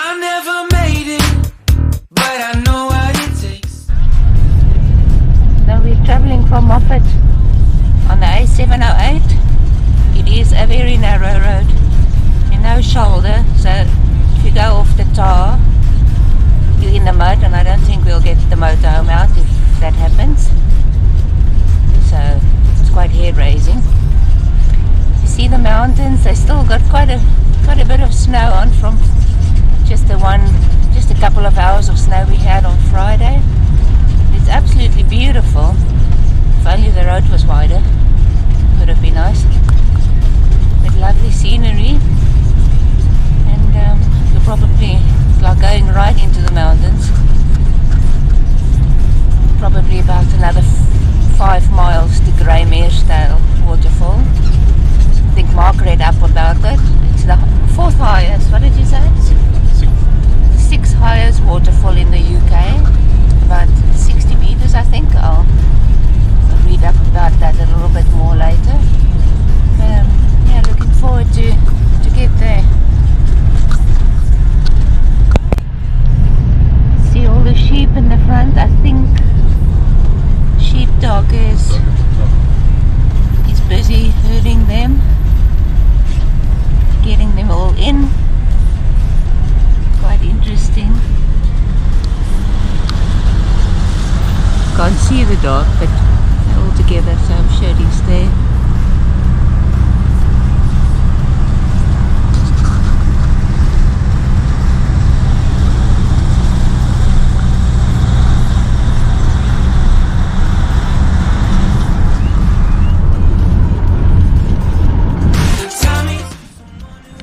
I never made it, but I know what it takes. Now we're traveling from Moffat on the A708. It is a very narrow road, you know, shoulder, so if you go off the tar, you're in the mud, and I don't think we'll get the motorhome out if that happens. So it's quite hair-raising. You see the mountains, they still got quite a bit of snow on from just a couple of hours of snow we had on Friday. It's absolutely beautiful. If only the road was wider, would have been nice. But lovely scenery, and you're probably like going right into the mountains. Probably about another 5 miles to Greymeresdale waterfall. I think Mark read up about it. It's the 4th highest. What did you say? 6th highest waterfall in the UK. About 60 meters, I think. I'll read up about that a little bit more later. Yeah, looking forward to get there. See all the sheep in the front. I think sheepdog is busy herding them, getting them all in. Quite interesting. Can't see the dog, but they're all together, so I'm sure he's there.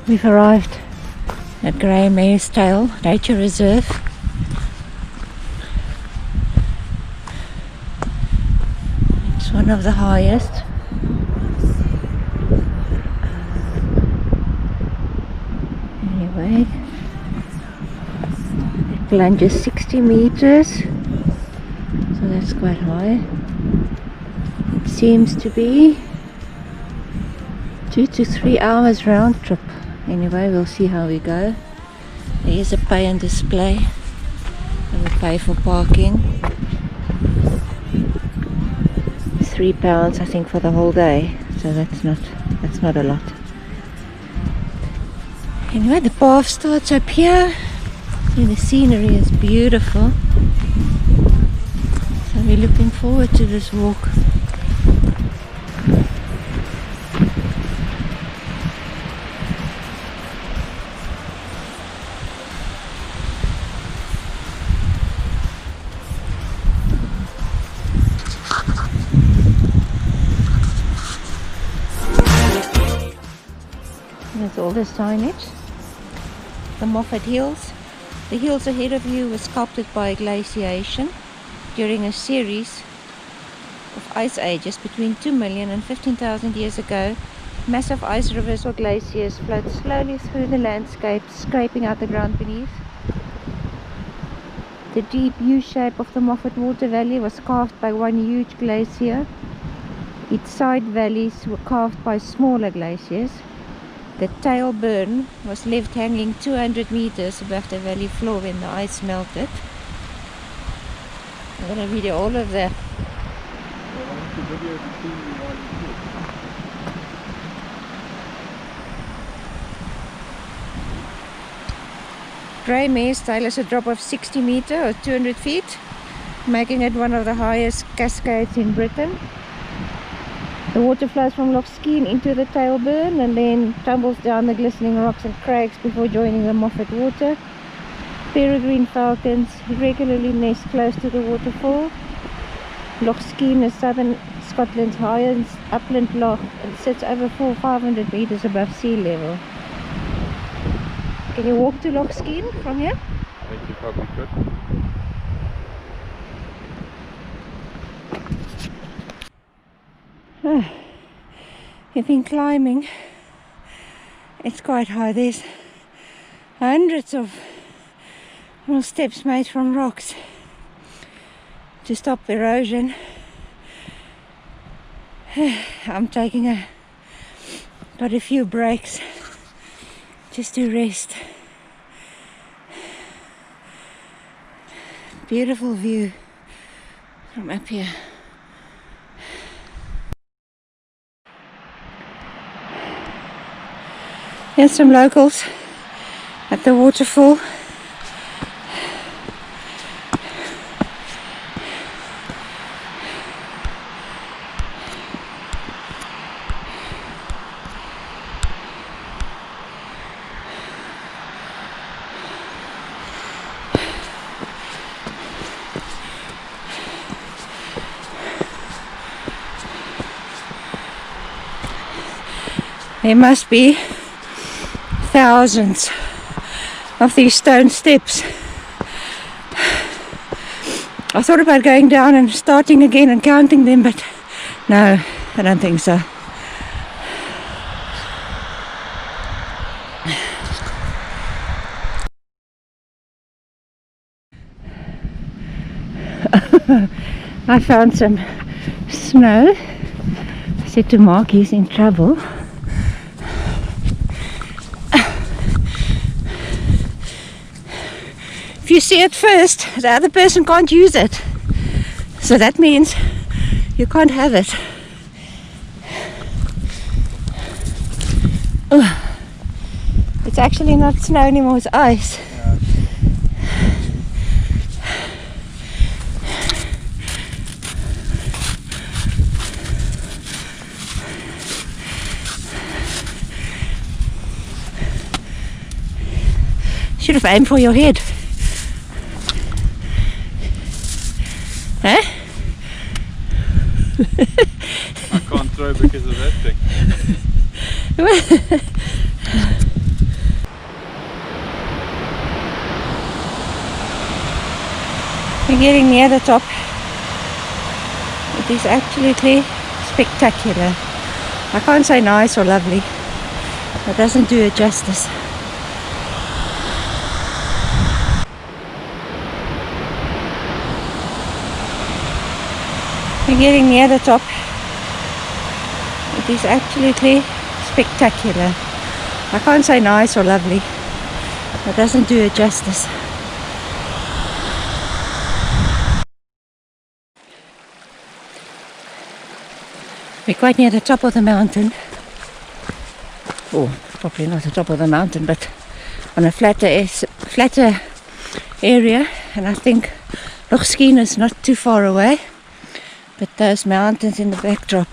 We've arrived at Greymeresdale Nature Reserve. It's one of the highest. Anyway, it plunges 60 meters, so that's quite high. It seems to be 2 to 3 hours round trip. Anyway, we'll see how we go. There is a pay and display. I will pay for parking. £3, I think, for the whole day. So that's not a lot. Anyway, the path starts up here. See, the scenery is beautiful. So we're looking forward to this walk. There's all the signage. The Moffat Hills. The hills ahead of you were sculpted by glaciation during a series of ice ages between 2 million and 15,000 years ago. Massive ice rivers or glaciers flowed slowly through the landscape, scraping out the ground beneath. The deep U-shape of the Moffat Water Valley was carved by one huge glacier. Its side valleys were carved by smaller glaciers. The tail burn was left hanging 200 meters above the valley floor when the ice melted. I'm going to video all of that. Greymeresdale is a drop of 60 meters or 200 feet, making it one of the highest cascades in Britain. The water flows from Loch Skene into the Tailburn and then tumbles down the glistening rocks and crags before joining the Moffat Water. Peregrine falcons regularly nest close to the waterfall. Loch Skene is southern Scotland's highest upland loch and sits over 500 meters above sea level. Can you walk to Loch Skene from here? I think you probably could. We've been climbing. It's quite high. There's hundreds of little steps made from rocks to stop erosion. I'm taking quite a few breaks just to rest. Beautiful view from up here. Here's some locals at the waterfall. There must be thousands of these stone steps. I thought about going down and starting again and counting them, but no, I don't think so. I found some snow. I said to Mark, he's in trouble. If you see it first, the other person can't use it. So that means you can't have it. It's actually not snow anymore, it's ice. Should have aimed for your head. Huh? I can't throw because of that thing. We're getting near the top. It is absolutely spectacular. I can't say nice or lovely. That doesn't do it justice. We're getting near the top. It is absolutely spectacular. I can't say nice or lovely. That doesn't do it justice. We're quite near the top of the mountain. Oh, probably not the top of the mountain, but on a flatter area. And I think Lochskeen is not too far away. But those mountains in the backdrop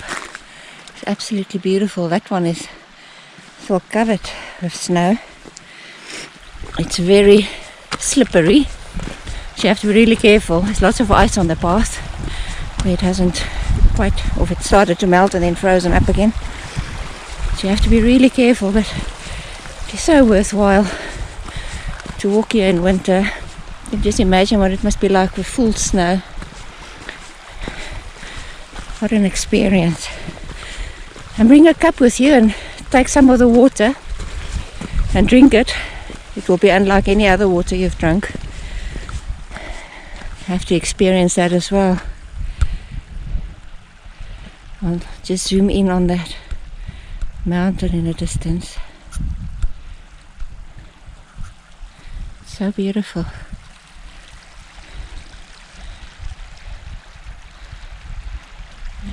is absolutely beautiful. That one is still covered with snow. It's very slippery, so you have to be really careful. There's lots of ice on the path where it hasn't quite, or if it started to melt and then frozen up again. So you have to be really careful, but it is so worthwhile to walk here in winter. You can just imagine what it must be like with full snow. What an experience. And bring a cup with you and take some of the water and drink it. It will be unlike any other water you've drunk. You have to experience that as well. I'll just zoom in on that mountain in the distance. So beautiful.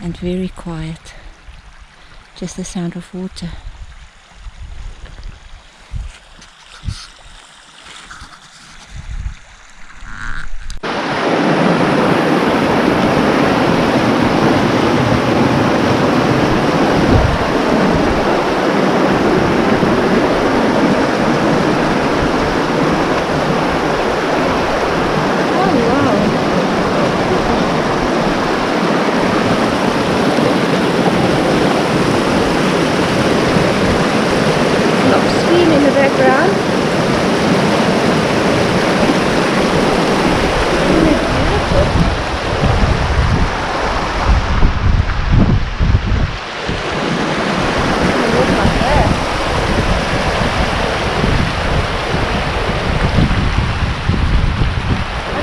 And very quiet, just the sound of water.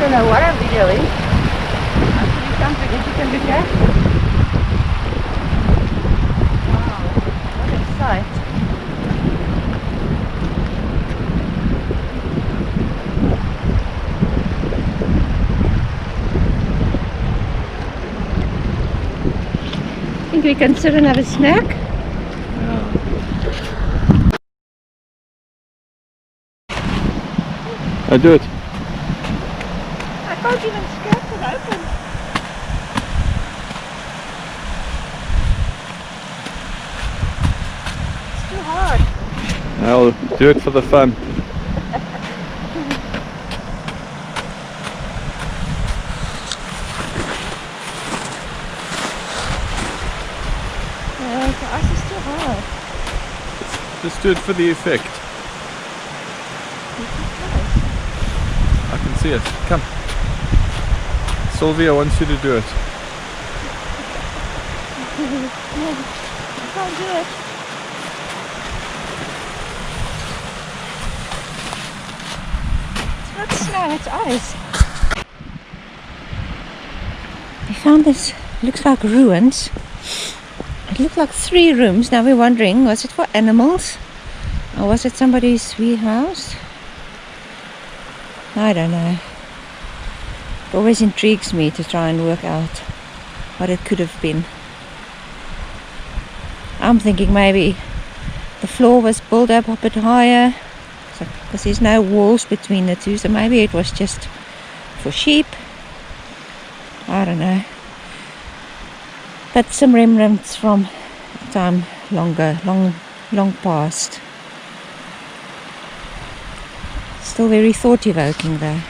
Know what I'm doing. Actually something that you can look at. Wow, what a sight. we can sit and have a snack. I do it. I can't even scratch it open. It's too hard. I'll do it for the fun. The ice is too hard. Just do it for the effect. I can see it. Come. Sylvia wants you to do it. No, I can't do it. It's not snow, it's ice. We found this, looks like ruins. It looked like 3 rooms. Now we're wondering, was it for animals? Or was it somebody's wee house? I don't know. It always intrigues me to try and work out what it could have been. I'm thinking maybe the floor was built up a bit higher, because there's no walls between the two, so maybe it was just for sheep. I don't know. But some remnants from a time long past. Still very thought-evoking though.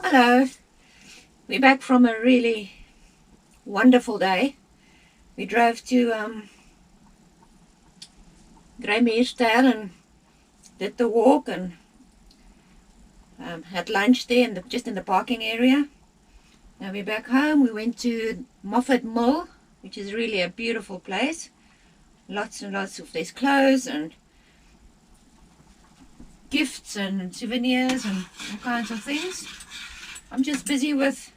Hello, we're back from a really wonderful day. We drove to Greymeersdale and did the walk and had lunch there just in the parking area. Now we're back home. We went to Moffat Mill, which is really a beautiful place. Lots and lots of there's clothes and gifts and souvenirs and all kinds of things. I'm just busy with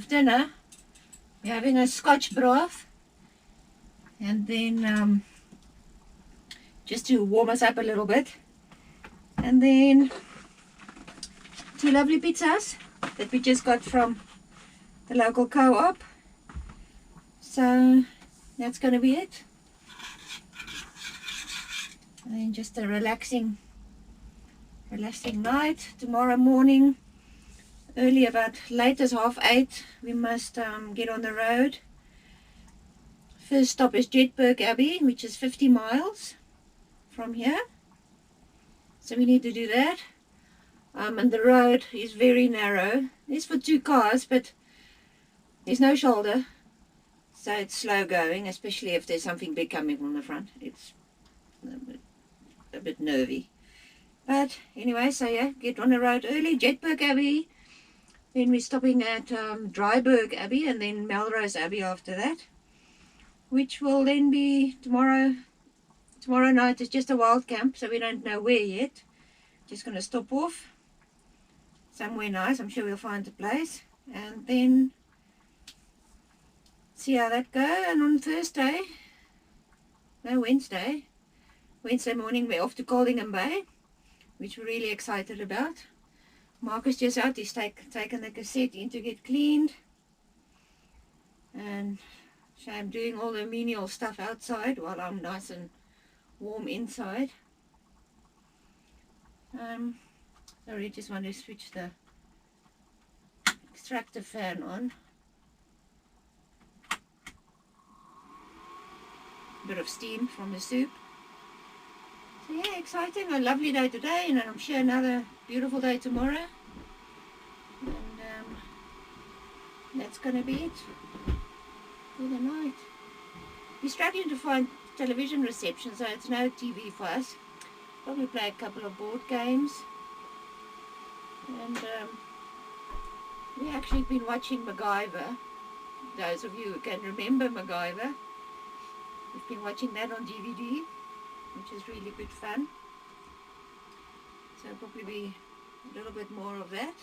dinner. We're having a Scotch broth, and then just to warm us up a little bit, and then 2 lovely pizzas that we just got from the local co-op. So that's going to be it. And then just a relaxing night. Tomorrow morning, early, about late as 8:30, we must get on the road. First stop is Jetberg Abbey, which is 50 miles from here. So we need to do that. And the road is very narrow. It's for 2 cars, but there's no shoulder. So it's slow going, especially if there's something big coming from the front. It's a bit nervy. But anyway, so yeah, get on the road early, Jetberg Abbey. Then we're stopping at Dryburgh Abbey and then Melrose Abbey after that. Which will then be tomorrow. Tomorrow night is just a wild camp, so we don't know where yet. Just going to stop off somewhere nice. I'm sure we'll find a place. And then see how that goes. And on Wednesday morning we're off to Coldingham Bay, which we're really excited about. Mark is just out. He's taken the cassette in to get cleaned. And so I'm doing all the menial stuff outside while I'm nice and warm inside. Sorry, just want to switch the extractor fan on. Bit of steam from the soup. So yeah, exciting. A lovely day today, and I'm sure another beautiful day tomorrow. And that's going to be it. for the night. We're struggling to find television reception, so it's no TV for us. Probably play a couple of board games. And we actually been watching MacGyver. Those of you who can remember MacGyver, we've been watching that on DVD, which is really good fun. So probably be a little bit more of that.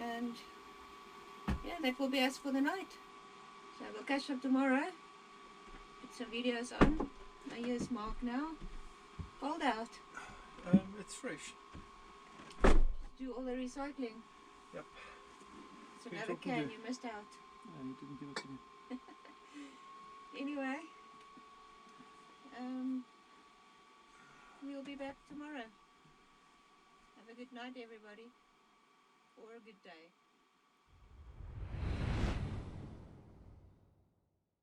And yeah, that will be us for the night. So we'll catch up tomorrow. Put some videos on. My ears marked now. Cold out. It's fresh. Do all the recycling. Yep. It's Can you another talk to can the- you missed out. No, you didn't give it to me. Anyway, we'll be back tomorrow. Have a good night, everybody, or a good day.